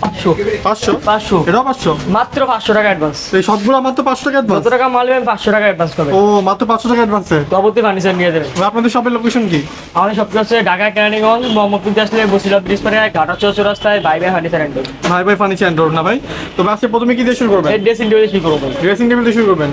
500 500 এটাও 500 মাত্র 500 টাকা অ্যাডভান্স। এই সবগুলো মাত্র 500 টাকা অ্যাডভান্স? যত টাকা মাল নেবেন 500 টাকা অ্যাডভান্স করবেন। ও মাত্র 500 টাকা অ্যাডভান্সে তবুতে ফার্নিচার নিয়ে দেবেন। আপনাদের শপের লোকেশন কি? আমাদের সব হচ্ছে ঢাকা কেরানীগঞ্জ মোহাম্মদপুর আসলে বসিলা ব্রিজ পারে ঘাটা চৌরাস্তায় বাই বাই ফার্নিচার এন্ড ভাই ভাই ফার্নিচার এন্ড না ভাই। তো আজকে প্রথমে কি দিয়ে শুরু করবেন? এই ড্রেসিং টেবিল শুরু করব। ড্রেসিং টেবিল দিয়ে শুরু করবেন।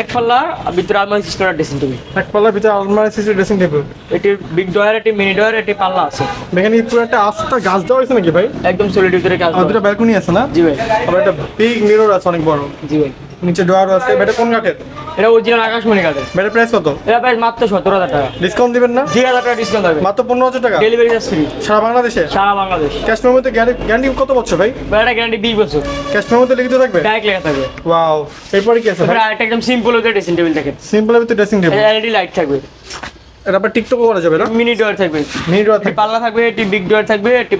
এক পাল্লা ভিতরে আলমারি সিস্টেম ড্রেসিং টেবিল। এক পাল্লার ভিতরে আলমারি সিস্টেম ড্রেসিং টেবিল। এটি বিগ ডয়ার, এটি মিনি ডয়ার, এটি পাল্লা আছে। এখানে পুরো একটা আস্তা গাছ দেওয়া হয়েছে নাকি ভাই? একদম সলিড ভিতরে কাজ। আর দুটো ব্যালকনি আছে না? জি ভাই। আবার একটা বিগ মিরর আছে অনেক বড়। জি ভাই। নিচে ডয়ার আছে। এটা কোন কাঠের? এটা অরিজিনাল আকাশমণি কাঠের। এটার প্রাইস কত? এটা প্রাইস মাত্র 17,000 টাকা। ডিসকাউন্ট দিবেন না? 2,000 টাকা ডিসকাউন্ট হবে। মাত্র 15,000 টাকা। ডেলিভারি চার্জ ফ্রি সারা বাংলাদেশে? সারা বাংলাদেশ। ক্যাশ মেমোতে গ্যারান্টি কত বছর ভাই? ভাই এটা গ্যারান্টি 20 বছর। ক্যাশ মেমোতে লিখিত থাকবে? ডাইরেক্ট লেখা থাকবে। ওয়াও। এরপরে কি আছে ভাই? এটা আরেকটা একদম সিম্পল ওদের ড্রেসিং টেবিল দেখেন। সিম্পলের ভিতরে ড্রেসিং টেবিল। এলইডি লাইট থাকবে। এটা আবার টিকটক করা যাবে না? মিনি ডয়ার থাকবে। মিনি ডয়ার এটি থাকবে। পাল্লা থাকবে, এটি বিগ ডয়ার থাকবে, এটি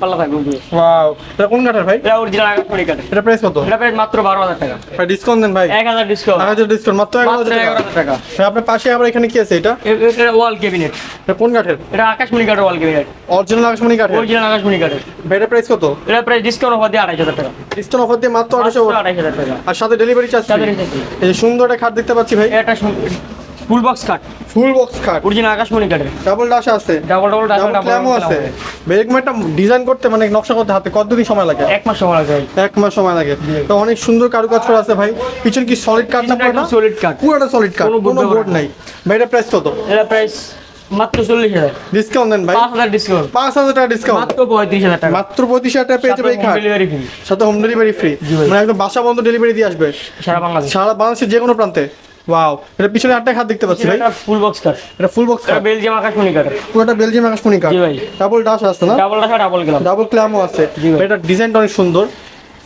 পাল্লা থাকবে। ওয়াও। এটা কোন কাঠের ভাই? এটা অরিজিনাল আকাশমণি কাঠের। এটা প্রাইস কত? এটা প্রাইস মাত্র 12,000 টাকা। ভাই ডিসকাউন্ট দেন ভাই। 1,000 ডিসকাউন্ট। 1000 ডিসকাউন্ট মাত্র 11,000 টাকা। 11,000 টাকা। ভাই আপনার পাশে আবার এখানে কি আছে এটা? এটা ওয়াল ক্যাবিনেট। এটা কোন কাঠের? এটা আকাশমণি কাঠের ওয়াল ক্যাবিনেট। অরিজিনাল আকাশমণি কাঠের। অরিজিনাল আকাশমণি কাঠের। ভাই এটা প্রাইস কত? এটা প্রাইস ডিসকাউন্ট অফার দিয়ে 2,500 টাকা। ডিসকাউন্ট অফার দিয়ে মাত্র 800 মাত্র 2,500 টাকা। আর সাথে delivery charge free. Delivery charge free। এই যে সুন্দর একটা খাট দেখতে পাচ্ছি ভাই। এটা full box cut. Full box খাট। অরিজিনাল আকাশমণি কাঠের। ডাবল ডাশ আছে। ডাবল ডাবল ক্ল্যামও আছে। এরকম একটা ডিজাইন করতে মানে নকশা করতে হাতে কতদিন সময় লাগে? 1 মাস সময় লাগে। 1 মাস সময় লাগে। তো অনেক সুন্দর কারুকাজ করা আছে ভাই। পিছন কি সলিড কাঠ না পুরোটা? সলিড কাট। পুরোটা সলিড কাঠ, কোনো বোর্ড নাই। ভাই এটা প্রাইস কত? এটা প্রাইস মাত্র 40,000। ডিসকাউন্ট দেন ভাই। 5,000 ডিসকাউন্ট। 5,000 টাকা ডিসকাউন্ট। মাত্র 35,000 টাকা। মাত্র 35,000 টাকা পেয়ে যাবে এই খাট। ডেলিভারি ফ্রি সাথে হোম ডেলিভারি ফ্রি। জি ভাই। মানে একদম বাসা বন্ধ ডেলিভারি দিয়ে আসবে সারা বাংলাদেশ। সারা বাংলাদেশের যে কোনো প্রান্তে। ওয়াও। এটা পিছনে আটটা খাট দেখতে পাচ্ছি ভাই। এটা ফুল বক্স কাট। এটা ফুল বক্স এটা খাট। বেলজিয়াম আকাশমণি কাঠের। পুরোটা বেলজিয়াম আকাশমণি কাঠ। জি ভাই। ডাবল ডাশ আছে না? ডাবল ডাকা ডাবল গ্লাম। ডাবল ক্ল্যামও আছে। জি ভাই। এটা ডিজাইনটা অনেক সুন্দর।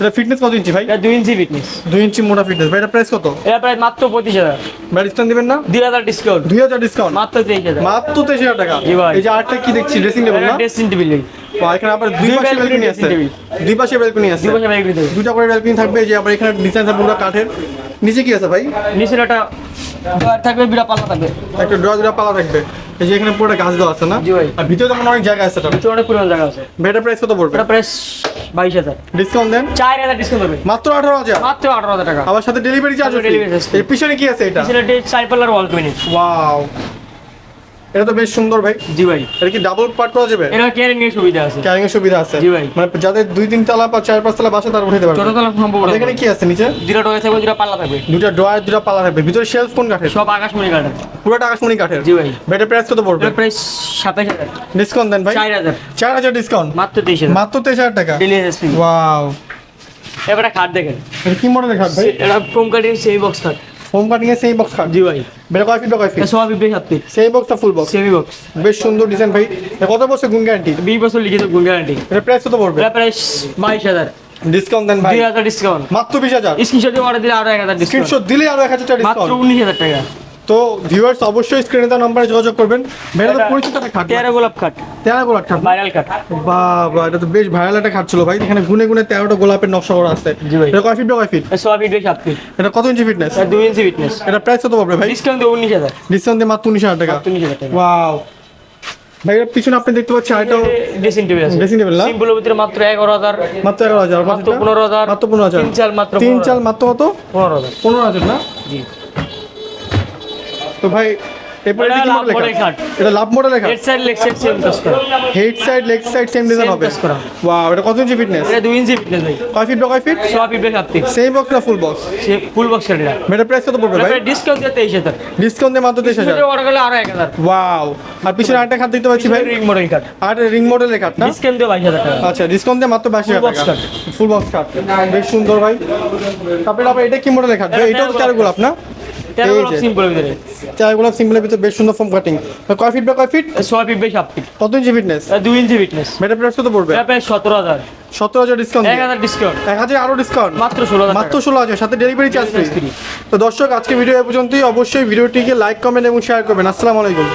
এটা ফিটনেস কত ইঞ্চি ভাই? এটা 2 ইঞ্চি ফিটনেস। 2 ইঞ্চি মোটা ফিটনেস। ভাই এটা প্রাইস কত? এটা প্রাইস মাত্র 25,000। ভাই ডিসকাউন্ট দিবেন না? 2,000 ডিসকাউন্ট। 2000 ডিসকাউন্ট। মাত্র 23,000। মাত্র 23,000 টাকা। জি ভাই। এই যে আরেকটা কি দেখছি ড্রেসিং টেবিল না? Dressing table. ওয়া, এখানে আবার দুই দুই পাশে balcony ব্যালকনি আছে। dressing table। দুই পাশে ব্যালকনি আছে। দুই পাশে ব্যাগ দিতে হবে। দুইটা করে ব্যালকনি থাকবে। এই যে আবার এখানে ডিজাইন থাকবে পুরো কাঠের। নিচে কি আছে ভাই? নিচের একটা ডয়ার থাকবে, বিড়া পাল্লা থাকবে। একটা ড্র দুটা পালা থাকবে। এই যে এখানে পুরোটা গাছ দেওয়া আছে না? জি ভাই। আর ভিতরে তো মনে হয় অনেক জায়গা আছে এটা। নিচে অনেক পরিমাণ জায়গা আছে। ভাই এটা প্রাইস কত পড়বে? এটা প্রাইস 22,000। ডিসকাউন্ট দেন। 4,000 ডিসকাউন্ট হবে। মাত্র 18,000। মাত্র 18,000 টাকা। আবার সাথে ডেলিভারি চার্জ সাথে delivery charge free। এর পিছনে কি আছে এটা? নিচের একটা 4 পাল্লার ওয়াল ক্যাবিনেট। ওয়াও। এটা তো বেশ সুন্দর ভাই। জি ভাই। এটা কি ডাবল পার্ট করা যাবে? এটা ক্যারিং এর সুবিধা আছে। ক্যারিং এর সুবিধা আছে। জি ভাই। মানে যাদের 2-3 তলা বা 4-5 তলা বাসা তারা উঠাতে পারবে। ছোট তলা সম্ভব আর না। এখানে কি আছে নিচে? দুটো ডয়ার থাকবে, দুটো পাল্লা থাকবে। দুটো ড্রয়ার দুটো পালা থাকবে। ভিতরে শেলফ কোন কাঠের? সব আকাশমণি কাঠের। পুরোটা আকাশমণি কাঠের। জি ভাই। ভাই এটা প্রাইস কত পড়বে? এটা প্রাইস 27,000। ডিসকাউন্ট দেন ভাই। 4,000। 4000 ডিসকাউন্ট। মাত্র 23,000। মাত্র 23,000 টাকা। Delivery free. ওয়াও। এবারে খাট দেখেন। এটা কি মডেলের খাট ভাই? এটা ফোম কাটিং সেই বক্স খাট। ফোম কাটিং এর সেই বক্স খাট। জি ভাই। বেটা কয় ফিট বাই কয় ফিট? এটা 7 ফিট। সেই বক্স না ফুল বক্স? Semi box. বেশ সুন্দর ডিজাইন ভাই। এটা কত বছর গুণ গ্যারান্টি? 20 বছর লিখিত গুণ গ্যারান্টি। এটা প্রাইস কত পড়বে? এটা প্রাইস 22,000। ডিসকাউন্ট দেন ভাই। 2,000 ডিসকাউন্ট। মাত্র 20,000। স্ক্রিনশট দিয়ে অর্ডার দিলে আরো 1,000 ডিসকাউন্ট। স্ক্রিনশট দিলে আরো 1000 টাকা মাত্র ডিসকাউন্ট। 19,000 টাকা। তো ভিউয়ার্স অবশ্যই স্ক্রিনে দেওয়া নম্বরে যোগাযোগ করবেন। ভাই এটা পরিচিত একটা খাট। 13 গোলাপ খাট। 13 গোলাপ খাট। ভাইরাল খাট। বাবা, এটা তো বেশ ভাইরাল একটা খাট ছিল ভাই। এখানে গুনে গুনে 13টা গোলাপের নকশা করা আছে। জি ভাই। এটা কয় ফিট বাই কয় ফিট? 6 feet by 7 feet. এটা কত ইঞ্চি ফিটনেস? এটা 2 ইঞ্চি ফিটনেস। এটা প্রাইস কত পড়বে ভাই? ডিসকাউন্ট দিয়ে 19,000। ডিসকাউন্ট দিয়ে মাত্র 19,000 টাকা। মাত্র 19,000 টাকা। ওয়াও। ভাই এর পিছনে আপনি দেখতে পাচ্ছেন আরেকটা ড্রেসিং টেবিল আছে। ড্রেসিং টেবিল না? সিম্পলের ভিতরে মাত্র 11,000। মাত্র 11,000। মাত্র 15,000। মাত্র 15,000। 3 চাল মাত্র 3 চাল মাত্র কত? 15,000। 15,000 না? জি। তো ভাই এরপরে এটা কি লাভ মডেল মডেল খাট। এটা লাভ মডেলের খাট। Head side leg side same কাজ করা। Head side leg side same design Same হবে। কাজ করা। ওয়াও, এটা কত ইঞ্চি ফিটনেস? এটা 2 ইঞ্চি ফিটনেস ভাই। কয় ফিট বাই কয় feet? 6 feet by 7 feet. Same box না ফুল বক্স? সে ফুল বক্স এটা। এটা প্রাইস কত পড়বে ভাই? এটা ডিসকাউন্ট দিয়ে 23,000। ডিসকাউন্ট দিয়ে মাত্র 23,000। এটা অর্ডার করলে আরো 1,000। ওয়াও। আর পিছনে আরেকটা খাট দেখতে পাচ্ছি ভাই। রিং মডেল কাট। আর রিং মডেলের খাট না? ডিসকাউন্ট দিয়ে 22,000 টাকা। আচ্ছা, ডিসকাউন্ট দিয়ে মাত্র 22,000 Full box টাকা। ফুল বক্স খাট। বেশ সুন্দর ভাই। তারপরে আবার এটা কি মডেলের খাট ভাই? এটা এটাও তো 4 গোলাপ না? 13 এই গোলাপ যে। সিম্পলের ভিতরে। 4 গোলাপ সিম্পলের ভিতরে বেশ সুন্দর ফোম কাটিং। কয় ফিট বাই কয় ফিট? 6 feet by 7 feet. কত ইঞ্চি ফিটনেস? এটা 2 ইঞ্চি ফিটনেস। এটা প্রাইস কত পড়বে? এটা প্রায় 17,000। 17,000 ডিসকাউন্ট। 1,000 ডিসকাউন্ট। 1000 আরো ডিসকাউন্ট। মাত্র 16,000 মাত্র 16,000 সাথে ডেলিভারি চার্জ ফ্রি। তো দর্শক আজকে ভিডিও এ পর্যন্তই। অবশ্যই ভিডিওটিকে লাইক কমেন্ট এবং শেয়ার করবেন। আসসালামু আলাইকুম।